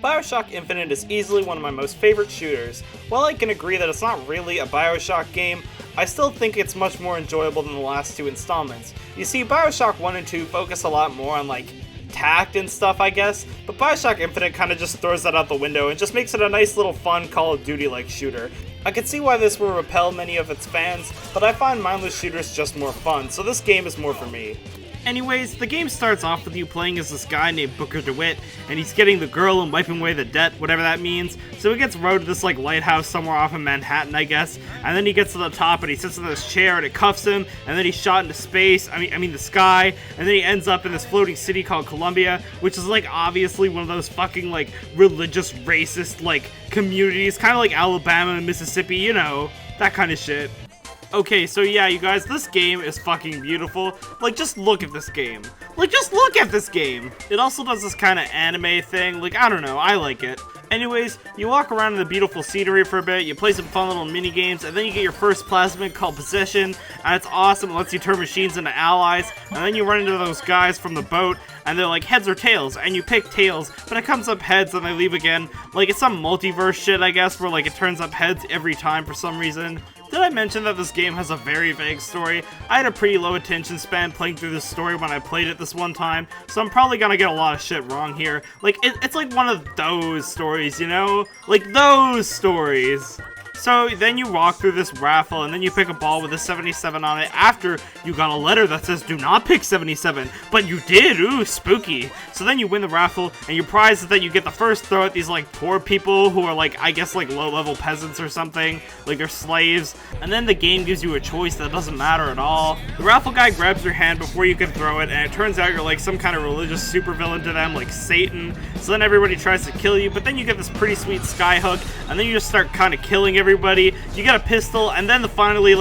Bioshock Infinite is easily one of my most favorite shooters. While I can agree that it's not really a Bioshock game, I still think it's much more enjoyable than the last two installments. You see, Bioshock 1 and 2 focus a lot more on tact and stuff, I guess, but Bioshock Infinite kind of just throws that out the window and just makes it a nice little fun Call of Duty-like shooter. I can see why this will repel many of its fans, but I find mindless shooters just more fun, so this game is more for me. Anyways, the game starts off with you playing as this guy named Booker DeWitt, and he's getting the girl and wiping away the debt, whatever that means. So he gets rowed to this lighthouse somewhere off in Manhattan, I guess, and then he gets to the top and he sits in this chair and it cuffs him, and then he's shot into space, I mean the sky, and then he ends up in this floating city called Columbia, which is obviously one of those fucking religious racist communities, kind of like Alabama and Mississippi, you know, that kind of shit. Okay, so yeah, you guys, this game is fucking beautiful. Just look at this game. Just look at this game! It also does this kind of anime thing, I don't know, I like it. Anyways, you walk around in the beautiful scenery for a bit, you play some fun little mini games, and then you get your first plasmid called Possession, and it's awesome, it lets you turn machines into allies, and then you run into those guys from the boat, and they're like heads or tails, and you pick tails, but it comes up heads and they leave again. It's some multiverse shit, I guess, where it turns up heads every time for some reason. Did I mention that this game has a very vague story? I had a pretty low attention span playing through this story when I played it this one time, so I'm probably gonna get a lot of shit wrong here. It's like one of those stories, you know? Those stories. So then you walk through this raffle and then you pick a ball with a 77 on it after you got a letter that says do not pick 77, but you did, ooh, spooky. So then you win the raffle and your prize is that you get the first throw at these poor people who are I guess low-level peasants or something, they're slaves, and then the game gives you a choice that doesn't matter at all. The raffle guy grabs your hand before you can throw it, and it turns out you're some kind of religious supervillain to them, like Satan. So then everybody tries to kill you, but then you get this pretty sweet skyhook, and then you just start kind of killing everybody. You get a pistol, and then finally,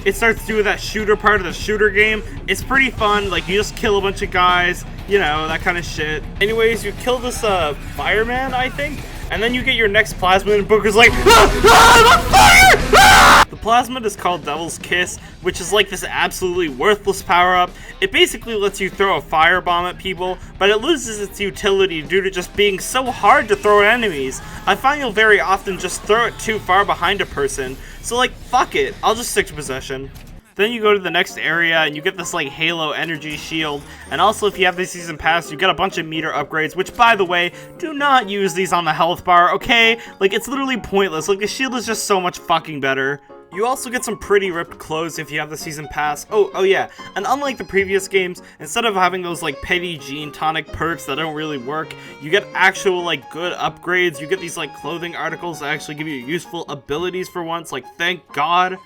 it starts doing that shooter part of the shooter game. It's pretty fun, you just kill a bunch of guys, you know, that kind of shit. Anyways, you kill this, fireman, I think, and then you get your next plasmid, and Booker's like, I'm on fire! Ah! The plasmid is called Devil's Kiss, which is this absolutely worthless power-up. It basically lets you throw a firebomb at people, but it loses its utility due to just being so hard to throw at enemies. I find you'll very often just throw it too far behind a person, so fuck it, I'll just stick to Possession. Then you go to the next area and you get this Halo energy shield, and also if you have the season pass you get a bunch of meter upgrades, which by the way, do not use these on the health bar, okay? It's literally pointless, the shield is just so much fucking better. You also get some pretty ripped clothes if you have the season pass. Oh yeah, and unlike the previous games, instead of having those petty gene tonic perks that don't really work, you get actual good upgrades. You get these clothing articles that actually give you useful abilities for once, thank God.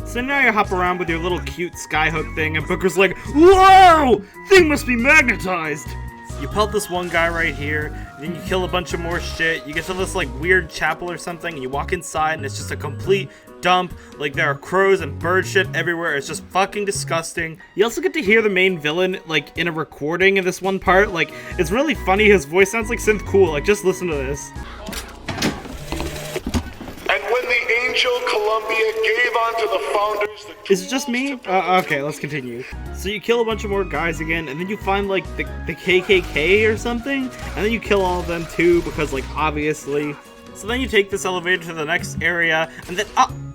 So now you hop around with your little cute skyhook thing, and Booker's like, whoa! Thing must be magnetized! You pelt this one guy right here, and then you kill a bunch of more shit. You get to this weird chapel or something, and you walk inside, and it's just a complete dump. There are crows and bird shit everywhere. It's just fucking disgusting. You also get to hear the main villain in a recording in this one part. It's really funny. His voice sounds like synth cool. Just listen to this. Angel Columbia gave on to the founders. Is it just me? Okay, let's continue. So you kill a bunch of more guys again, and then you find the KKK or something, and then you kill all of them too, because obviously. So then you take this elevator to the next area, and then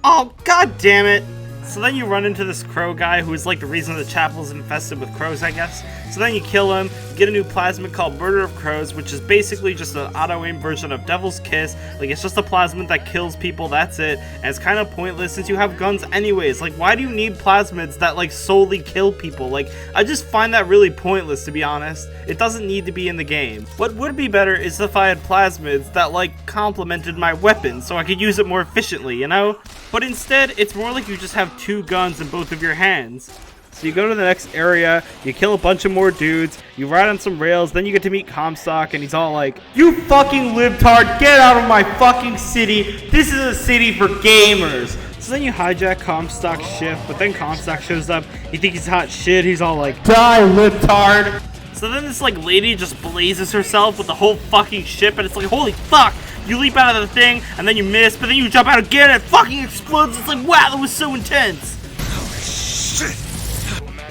oh god damn it! So then you run into this crow guy who is the reason the chapel is infested with crows, I guess. So then you kill him, get a new plasmid called Murder of Crows, which is basically just an auto-aim version of Devil's Kiss. It's just a plasmid that kills people, that's it. And it's kind of pointless since you have guns anyways. Why do you need plasmids that solely kill people? I just find that really pointless, to be honest. It doesn't need to be in the game. What would be better is if I had plasmids that complemented my weapon so I could use it more efficiently, you know? But instead, it's more you just have two guns in both of your hands. So you go to the next area, you kill a bunch of more dudes, you ride on some rails, then you get to meet Comstock, and he's all like, you fucking libtard, get out of my fucking city, this is a city for gamers. So then you hijack Comstock's ship, but then Comstock shows up, you think he's hot shit, he's all like, die libtard. So then this lady just blazes herself with the whole fucking ship, and it's holy fuck. You leap out of the thing, and then you miss, but then you jump out again, and it fucking explodes. It's wow, that was so intense. Oh, shit.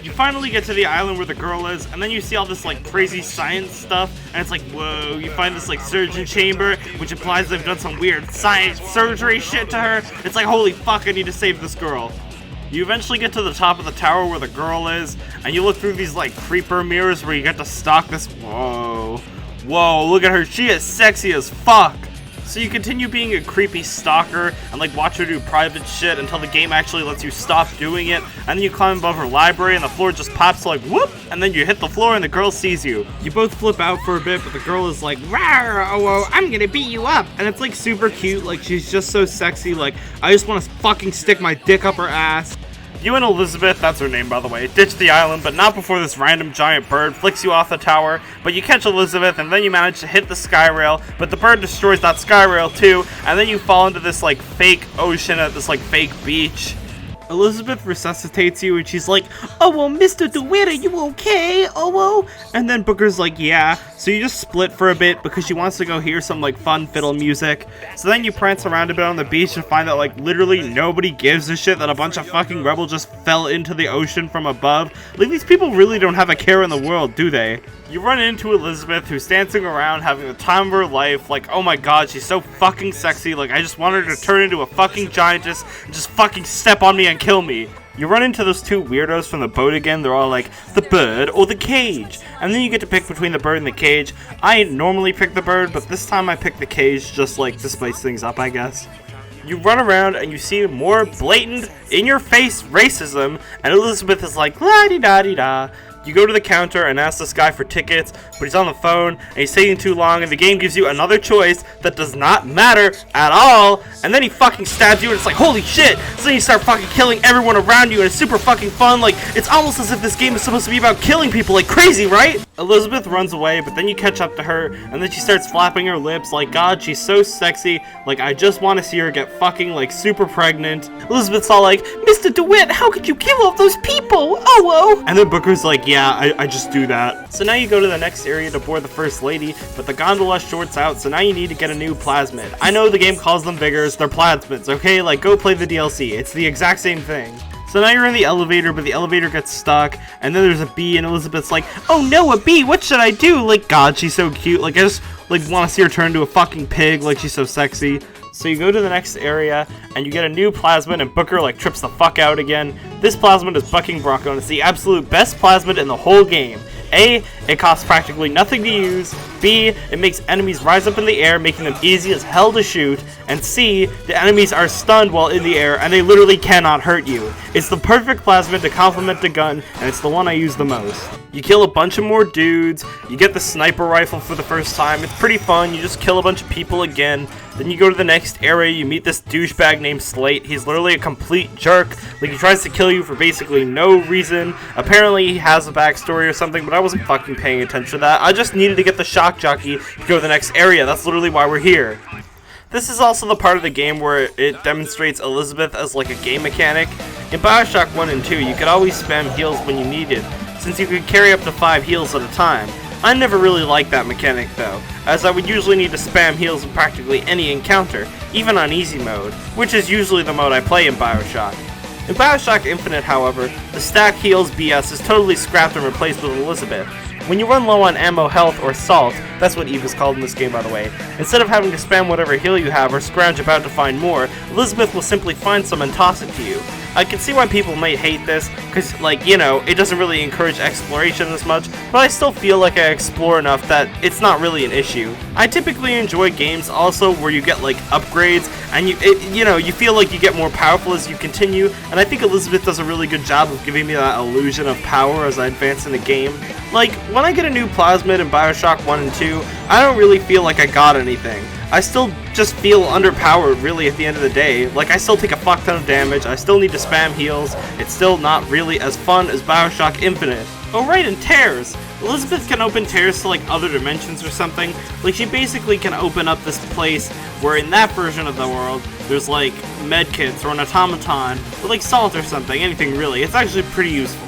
You finally get to the island where the girl is, and then you see all this like crazy science stuff, and it's like, whoa, you find this like surgeon chamber, which implies they've done some weird science surgery shit to her. It's like, holy fuck, I need to save this girl. You eventually get to the top of the tower where the girl is, and you look through these like creeper mirrors where you get to stalk this. Whoa, look at her, she is sexy as fuck. So you continue being a creepy stalker and like watch her do private shit until the game actually lets you stop doing it, and then you climb above her library and the floor just pops like whoop, and then you hit the floor and the girl sees you. You both flip out for a bit, but the girl is like, rawr, oh, I'm gonna beat you up, and it's like super cute, like she's just so sexy, like I just want to fucking stick my dick up her ass. You and Elizabeth, that's her name by the way, ditch the island, but not before this random giant bird flicks you off the tower, but you catch Elizabeth and then you manage to hit the sky rail, but the bird destroys that sky rail too, and then you fall into this like fake ocean at this like fake beach. Elizabeth resuscitates you and she's like, oh well, Mr. DeWitt, are you okay? Oh well. And then Booker's like, yeah. So you just split for a bit because she wants to go hear some like fun fiddle music. So then you prance around a bit on the beach and find that like literally nobody gives a shit that a bunch of fucking rebels just fell into the ocean from above. Like these people really don't have a care in the world, do they? You run into Elizabeth, who's dancing around having the time of her life, like, oh my god, she's so fucking sexy, like, I just want her to turn into a fucking giantess and just fucking step on me and kill me. You run into those two weirdos from the boat again, they're all like, the bird or the cage, and then you get to pick between the bird and the cage. I normally pick the bird, but this time I pick the cage just, like, to spice things up, I guess. You run around and you see more blatant, in-your-face racism, and Elizabeth is like, la-di-da-di-da. You go to the counter and ask this guy for tickets, but he's on the phone and he's taking too long, and the game gives you another choice that does not matter at all, and then he fucking stabs you and it's like, holy shit. So then you start fucking killing everyone around you and it's super fucking fun. Like, it's almost as if this game is supposed to be about killing people like crazy, right? Elizabeth runs away, but then you catch up to her and then she starts flapping her lips like, god, she's so sexy, like I just want to see her get fucking like super pregnant. Elizabeth's all like, Mr. DeWitt, how could you kill all those people? Oh whoa. And then Booker's like, yeah, I just do that. So now you go to the next area to board the First Lady, but the gondola shorts out, so now you need to get a new plasmid. I know the game calls them vigors, they're plasmids, okay? Like, go play the DLC, it's the exact same thing. So now you're in the elevator, but the elevator gets stuck, and then there's a bee, and Elizabeth's like, oh no, a bee, what should I do? Like, god, she's so cute, like, I just, like, want to see her turn into a fucking pig, like, she's so sexy. So you go to the next area, and you get a new plasmid, and Booker, like, trips the fuck out again. This plasmid is Bucking Bronco, and it's the absolute best plasmid in the whole game. A, it costs practically nothing to use. B, it makes enemies rise up in the air, making them easy as hell to shoot. And C, the enemies are stunned while in the air, and they literally cannot hurt you. It's the perfect plasmid to complement the gun, and it's the one I use the most. You kill a bunch of more dudes, you get the sniper rifle for the first time, it's pretty fun, you just kill a bunch of people again. Then you go to the next area, you meet this douchebag named Slate. He's literally a complete jerk. Like, he tries to kill you for basically no reason. Apparently he has a backstory or something, but I wasn't fucking paying attention to that. I just needed to get the shock jockey to go to the next area. That's literally why we're here. This is also the part of the game where it demonstrates Elizabeth as like a game mechanic. In Bioshock 1 and 2, you could always spam heals when you needed, since you could carry up to 5 heals at a time. I never really liked that mechanic though, as I would usually need to spam heals in practically any encounter, even on easy mode, which is usually the mode I play in Bioshock. In Bioshock Infinite, however, the stack heals BS is totally scrapped and replaced with Elizabeth. When you run low on ammo, health, or salt, that's what Eve is called in this game by the way, instead of having to spam whatever heal you have or scrounge about to find more, Elizabeth will simply find some and toss it to you. I can see why people might hate this, because, like, you know, it doesn't really encourage exploration as much, but I still feel like I explore enough that it's not really an issue. I typically enjoy games also where you get, like, upgrades, and you feel like you get more powerful as you continue, and I think Elizabeth does a really good job of giving me that illusion of power as I advance in the game. Like, when I get a new plasmid in Bioshock 1 and 2, I don't really feel like I got anything. I still just feel underpowered really at the end of the day. Like, I still take a fuck ton of damage, I still need to spam heals, it's still not really as fun as Bioshock Infinite. Oh right, and tears! Elizabeth can open tears to like other dimensions or something. Like, she basically can open up this place where in that version of the world, there's like medkits or an automaton, or like salt or something, anything really. It's actually pretty useful.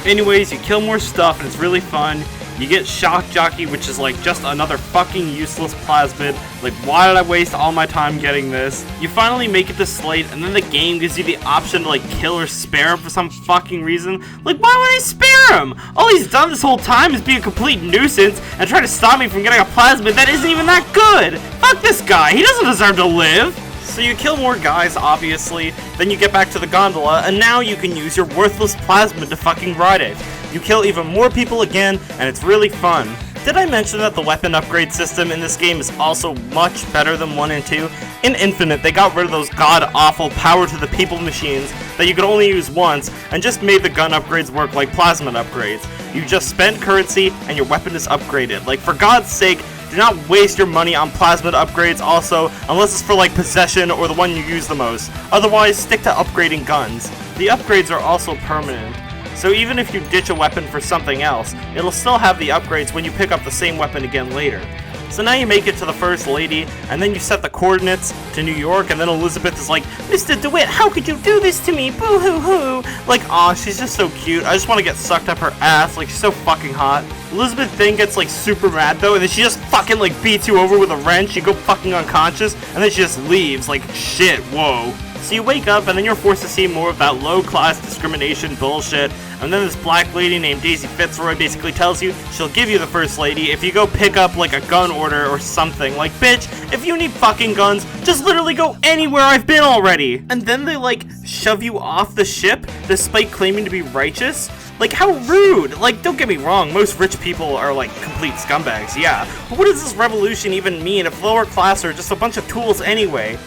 Anyways, you kill more stuff and it's really fun. You get Shock Jockey, which is like just another fucking useless plasmid. Like, why did I waste all my time getting this? You finally make it to Slate, and then the game gives you the option to like kill or spare him for some fucking reason. Like, why would I spare him? All he's done this whole time is be a complete nuisance and try to stop me from getting a plasmid that isn't even that good. Fuck this guy, he doesn't deserve to live. So you kill more guys, obviously, then you get back to the gondola, and now you can use your worthless plasmid to fucking ride it. You kill even more people again, and it's really fun. Did I mention that the weapon upgrade system in this game is also much better than 1 and 2? In Infinite, they got rid of those god-awful power-to-the-people machines that you could only use once, and just made the gun upgrades work like plasmid upgrades. You just spend currency, and your weapon is upgraded. Like, for God's sake, do not waste your money on plasmid upgrades also, unless it's for like possession or the one you use the most. Otherwise, stick to upgrading guns. The upgrades are also permanent. So even if you ditch a weapon for something else, it'll still have the upgrades when you pick up the same weapon again later. So now you make it to the First Lady, and then you set the coordinates to New York, and then Elizabeth is like, Mr. DeWitt, how could you do this to me? Boo-hoo-hoo. Like, aw, she's just so cute. I just want to get sucked up her ass. Like, she's so fucking hot. Elizabeth then gets, like, super mad, though, and then she just fucking, like, beats you over with a wrench. You go fucking unconscious, and then she just leaves. Like, shit, whoa. So you wake up, and then you're forced to see more of that low-class discrimination bullshit, and then this black lady named Daisy Fitzroy basically tells you she'll give you the First Lady if you go pick up, like, a gun order or something. Like, bitch, if you need fucking guns, just literally go anywhere I've been already! And then they, like, shove you off the ship, despite claiming to be righteous? Like, how rude! Like, don't get me wrong, most rich people are, like, complete scumbags, yeah. But what does this revolution even mean if lower class are just a bunch of tools anyway?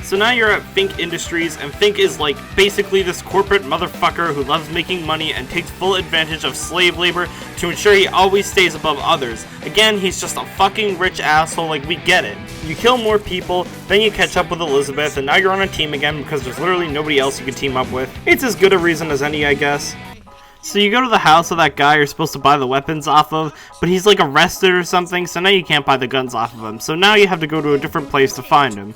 So now you're at Fink Industries, and Fink is like basically this corporate motherfucker who loves making money and takes full advantage of slave labor to ensure he always stays above others. Again, he's just a fucking rich asshole, like, we get it. You kill more people, then you catch up with Elizabeth, and now you're on a team again because there's literally nobody else you can team up with. It's as good a reason as any, I guess. So you go to the house of that guy you're supposed to buy the weapons off of, but he's like arrested or something, so now you can't buy the guns off of him. So now you have to go to a different place to find him.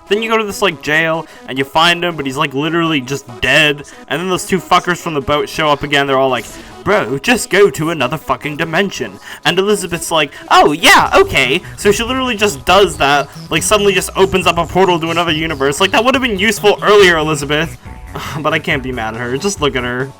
Then you go to this, like, jail, and you find him, but he's, like, literally just dead. And then those two fuckers from the boat show up again. They're all like, bro, just go to another fucking dimension. And Elizabeth's like, oh, yeah, okay. So she literally just does that, like, suddenly just opens up a portal to another universe. Like, that would have been useful earlier, Elizabeth. But I can't be mad at her. Just look at her.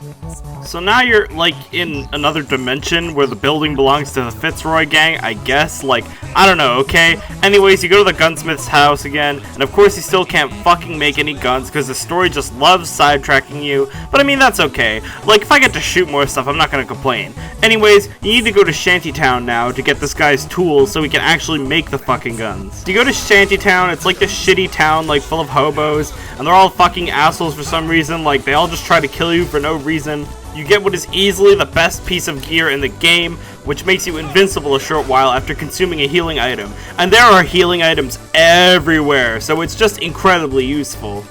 So now you're, like, in another dimension where the building belongs to the Fitzroy gang, I guess. Like, I don't know, okay? Anyways, you go to the gunsmith's house again, and of course you still can't fucking make any guns because the story just loves sidetracking you. But I mean, that's okay. Like, if I get to shoot more stuff, I'm not gonna complain. Anyways, you need to go to Shantytown now to get this guy's tools so we can actually make the fucking guns. You go to Shantytown, it's like this shitty town, like, full of hobos, and they're all fucking assholes for some reason. Like, they all just try to kill you for no reason. You get what is easily the best piece of gear in the game, which makes you invincible a short while after consuming a healing item. And there are healing items everywhere, so it's just incredibly useful.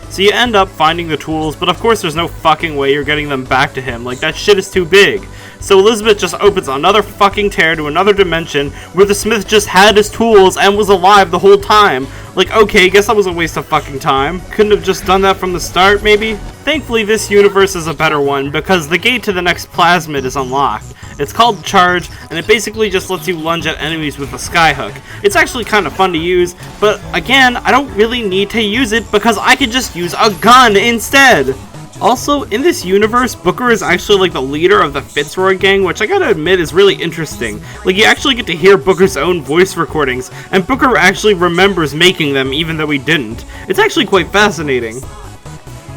So you end up finding the tools, but of course there's no fucking way you're getting them back to him. Like, that shit is too big. So Elizabeth just opens another fucking tear to another dimension where the smith just had his tools and was alive the whole time. Like, okay, guess that was a waste of fucking time. Couldn't have just done that from the start, maybe? Thankfully, this universe is a better one, because the gate to the next plasmid is unlocked. It's called Charge, and it basically just lets you lunge at enemies with a skyhook. It's actually kind of fun to use, but again, I don't really need to use it because I could just use a gun instead! Also, in this universe, Booker is actually like the leader of the Fitzroy gang, which I gotta admit is really interesting. Like, you actually get to hear Booker's own voice recordings, and Booker actually remembers making them even though he didn't. It's actually quite fascinating.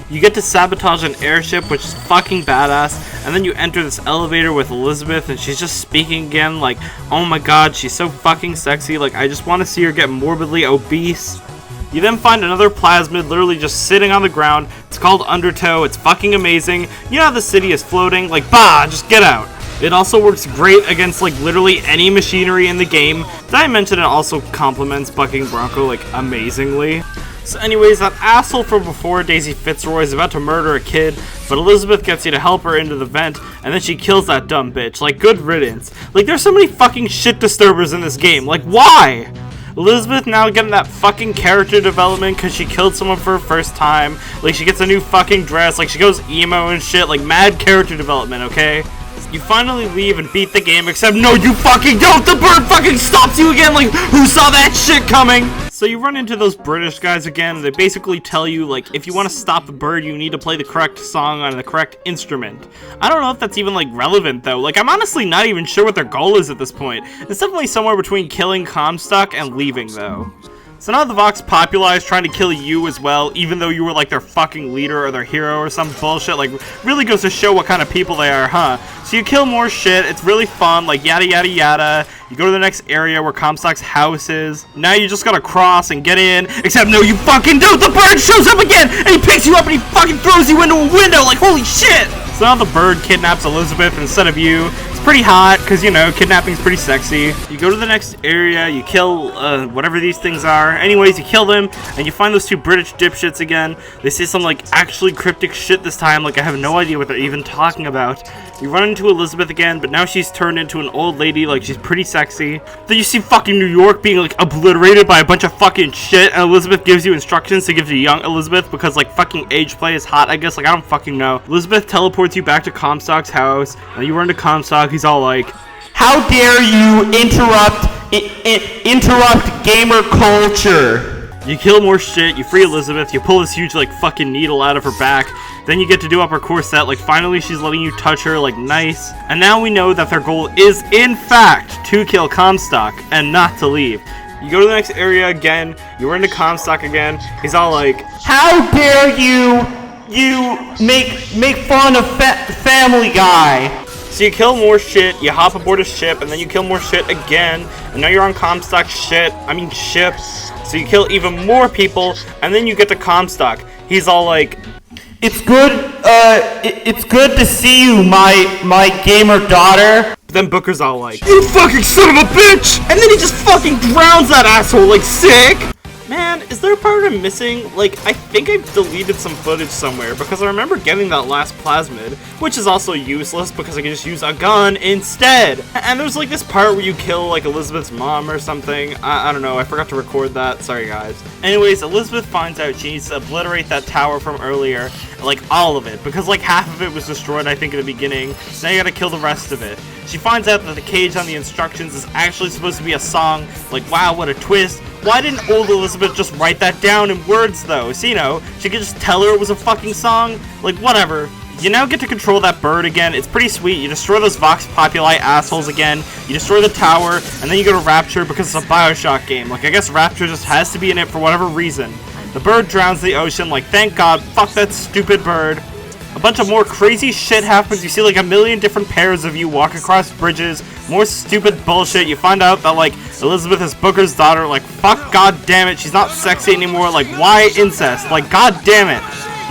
You get to sabotage an airship, which is fucking badass, and then you enter this elevator with Elizabeth, and she's just speaking again, like, oh my god, she's so fucking sexy, like, I just want to see her get morbidly obese. You then find another plasmid literally just sitting on the ground. It's called Undertow. It's fucking amazing. You know how the city is floating? Like, bah, just get out. It also works great against, like, literally any machinery in the game. Did I mention it also complements Bucking Bronco, like, amazingly? So anyways, that asshole from before, Daisy Fitzroy, is about to murder a kid, but Elizabeth gets you to help her into the vent, and then she kills that dumb bitch. Like, good riddance. Like, there's so many fucking shit disturbers in this game. Like, why? Elizabeth now getting that fucking character development because she killed someone for her first time. Like, she gets a new fucking dress. Like, she goes emo and shit. Like, mad character development, okay? You finally leave and beat the game, except no, you fucking don't! The bird fucking stops you again, like, who saw that shit coming? So you run into those British guys again, and they basically tell you, like, if you want to stop the bird, you need to play the correct song on the correct instrument. I don't know if that's even, like, relevant, though. Like, I'm honestly not even sure what their goal is at this point. It's definitely somewhere between killing Comstock and leaving, though. So now the Vox Populi is trying to kill you as well, even though you were like their fucking leader or their hero or some bullshit. Like, really goes to show what kind of people they are, huh? So you kill more shit, it's really fun, like yada yada yada. You go to the next area where Comstock's house is. Now you just gotta cross and get in, except no, you fucking don't! The bird shows up again, and he picks you up and he fucking throws you into a window, like holy shit! So now the bird kidnaps Elizabeth instead of you. It's pretty hot, because, you know, kidnapping's pretty sexy. You go to the next area, you kill, whatever these things are. Anyways, you kill them, and you find those two British dipshits again. They say some, like, actually cryptic shit this time, like I have no idea what they're even talking about. You run into Elizabeth again, but now she's turned into an old lady, like, she's pretty sexy. Then you see fucking New York being, like, obliterated by a bunch of fucking shit, and Elizabeth gives you instructions to give to young Elizabeth, because, like, fucking age play is hot, I guess, like, I don't fucking know. Elizabeth teleports you back to Comstock's house, and you run to Comstock, he's all like, "How dare you interrupt gamer culture?" You kill more shit, you free Elizabeth, you pull this huge, like, fucking needle out of her back, then you get to do up her corset, like, finally she's letting you touch her, like, nice. And now we know that their goal is, in fact, to kill Comstock, and not to leave. You go to the next area again, you run into Comstock again, he's all like, "How dare you make fun of Family Guy?" So you kill more shit, you hop aboard a ship, and then you kill more shit again, and now you're on Comstock's ship. So you kill even more people, and then you get to Comstock. He's all like, It's good to see you, my gamer daughter." But then Booker's all like, "You fucking son of a bitch!" And then he just fucking drowns that asshole, like, sick! Man, is there a part I'm missing? Like, I think I've deleted some footage somewhere, because I remember getting that last plasmid, which is also useless, because I can just use a gun instead! And there's, like, this part where you kill, like, Elizabeth's mom or something. I don't know, I forgot to record that, sorry guys. Anyways, Elizabeth finds out she needs to obliterate that tower from earlier, like, all of it, because, like, half of it was destroyed, I think, in the beginning, so now you gotta kill the rest of it. She finds out that the cage on the instructions is actually supposed to be a song, like, wow, what a twist. Why didn't old Elizabeth just write that down in words, though? So, you know, she could just tell her it was a fucking song. Like, whatever. You now get to control that bird again. It's pretty sweet. You destroy those Vox Populi assholes again. You destroy the tower, and then you go to Rapture because it's a Bioshock game. Like, I guess Rapture just has to be in it for whatever reason. The bird drowns the ocean. Like, thank God. Fuck that stupid bird. A bunch of more crazy shit happens. You see like a million different pairs of you walk across bridges. More stupid bullshit. You find out that like Elizabeth is Booker's daughter. Like, fuck, god damn it, she's not sexy anymore. Like, why incest? Like, god damn it.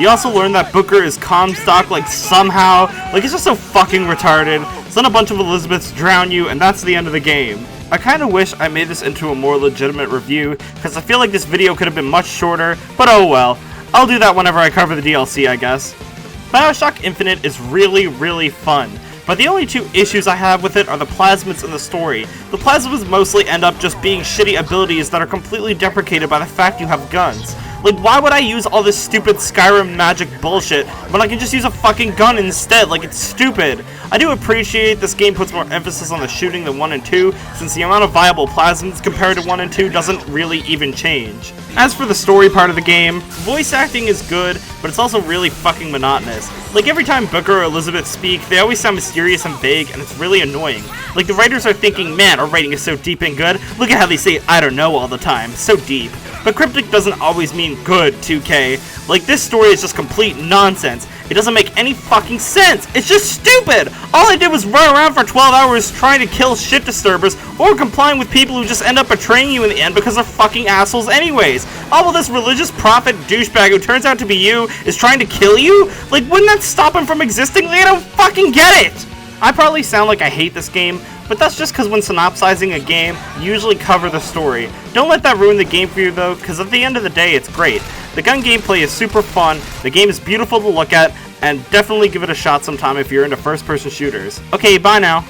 You also learn that Booker is Comstock, like, somehow. Like, it's just so fucking retarded. So then a bunch of Elizabeths drown you, and that's the end of the game. I kinda wish I made this into a more legitimate review, because I feel like this video could have been much shorter, but oh well. I'll do that whenever I cover the DLC, I guess. Bioshock Infinite is really, really fun, but the only two issues I have with it are the plasmids and the story. The plasmids mostly end up just being shitty abilities that are completely deprecated by the fact you have guns. Like, why would I use all this stupid Skyrim magic bullshit when I can just use a fucking gun instead? Like, it's stupid. I do appreciate this game puts more emphasis on the shooting than 1 and 2, since the amount of viable plasmids compared to 1 and 2 doesn't really even change. As for the story part of the game, voice acting is good, but it's also really fucking monotonous. Like, every time Booker or Elizabeth speak, they always sound mysterious and vague, and it's really annoying. Like, the writers are thinking, man, our writing is so deep and good, look at how they say I don't know all the time, so deep. But cryptic doesn't always mean good, 2K. Like, this story is just complete nonsense. It doesn't make any fucking sense. It's just stupid. All I did was run around for 12 hours trying to kill shit disturbers or complying with people who just end up betraying you in the end because they're fucking assholes anyways. All of this religious prophet douchebag who turns out to be you is trying to kill you? Like, wouldn't that stop him from existing? Like, I don't fucking get it. I probably sound like I hate this game, but that's just because when synopsizing a game, you usually cover the story. Don't let that ruin the game for you though, because at the end of the day, it's great. The gun gameplay is super fun, the game is beautiful to look at, and definitely give it a shot sometime if you're into first-person shooters. Okay, bye now.